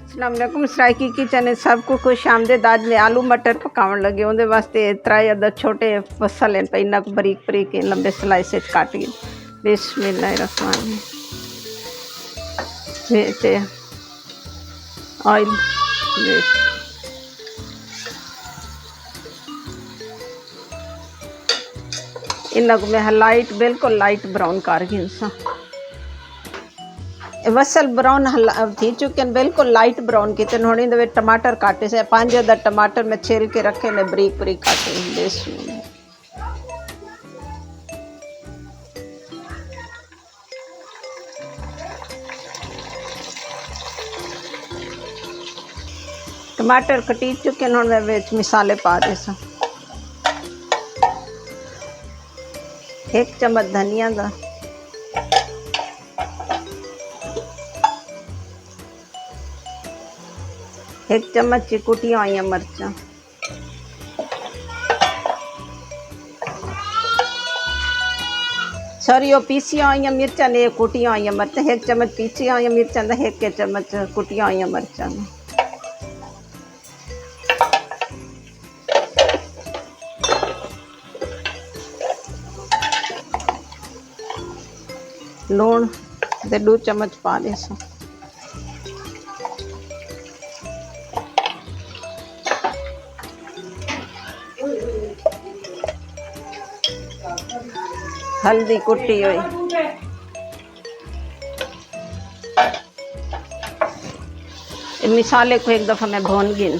अस्सलाम वालेकुम। सराइकी किचन है सबको खुश आमदेद। आज मैं आलू मटर पकावन लगे उनके वास्ते त्रै अदद छोटे फसल हैं पे इन्ना बरीक बरीक लंबे स्लाइस काट के बिस्मिल्लाहिर्रहमानिर्रहीम ऑयल इन्ना को मैं लाइट बिल्कुल लाइट ब्राउन कर गई वसल ब्राउन थी चुके बिल्कुल लाइट ब्राउन किते हूँ टमाटर काटे से 5 अदद टमाटर मैं छिल के रखे ने बरीक बरीक काटे बेस टमाटर कटी चुके हूँ मैं विच मसाले पा दे 1 चम्मच धनिया का 1 चम्मच ची कुटिया हुई मिर्चा सॉरी वो पीसिया हुई मिर्चा ने कुटिया हुई मिर्चा 1 चम्मच पीसिया हुई मिर्चा 1 चम्मच कुटिया हुई मिर्चा लूण दे 2 चम्मच पा दे हल्दी कुटी हुई मिसाले को एक दफ़ा मैं भून गई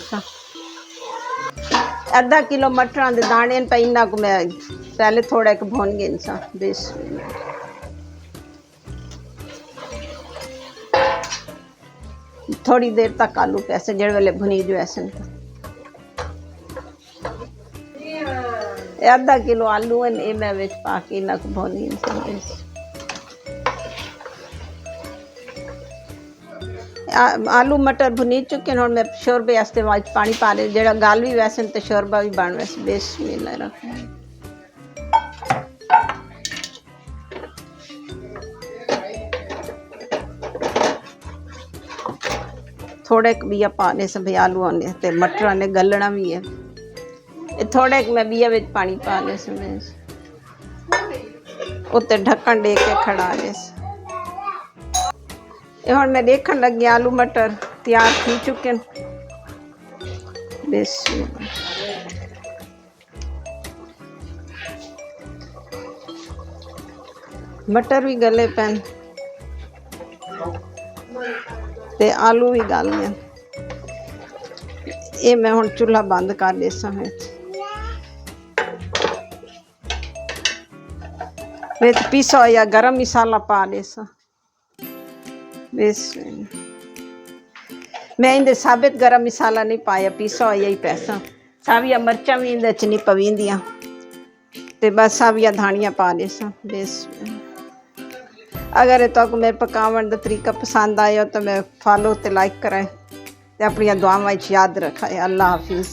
आधा किलो मटर के दाने पे इन्ना को मैं पहले थोड़ा एक भून गई बेस थोड़ी देर तक आलू पैसे जेड़े वेले भुनी जो ऐसे आधा किलो आलू है ये मैं विच पा के इन्ना भुनी आलू मटर भुनी चुके हूँ मैं शोरबे वास्ते पानी पा ले जेड़ा गल भी वैसे तो शोरबा भी बन वैसे बिस्मिल्लाह थोड़े बिया पाने से भाई आलू आने ते मटर ने गलना भी है थोड़े मैं बिया विच पानी पा ले उत्ते ढक्कन दे के खड़ा ले हुण मैं देखन लगी आलू मटर तैयार थी चुके बस मटर भी गले पैन ते आलू भी गल गए ये मैं हुण चूल्हा बंद कर दे विच पीसा हुआ गरम मसाला पा दे बस मैं इंदे साबित गरम मसाला नहीं पाया पीसा हुआ ही पैसा साविया मिर्चा भी इंदे च नहीं पवींदियां ते बस साविया धानियां पा दे बस अगर तो मेरे पकावन का तरीका पसंद आया तो मैं फॉलो ते लाइक कराए ते अपनी दुआवां याद रखाए। अल्लाह हाफिज़।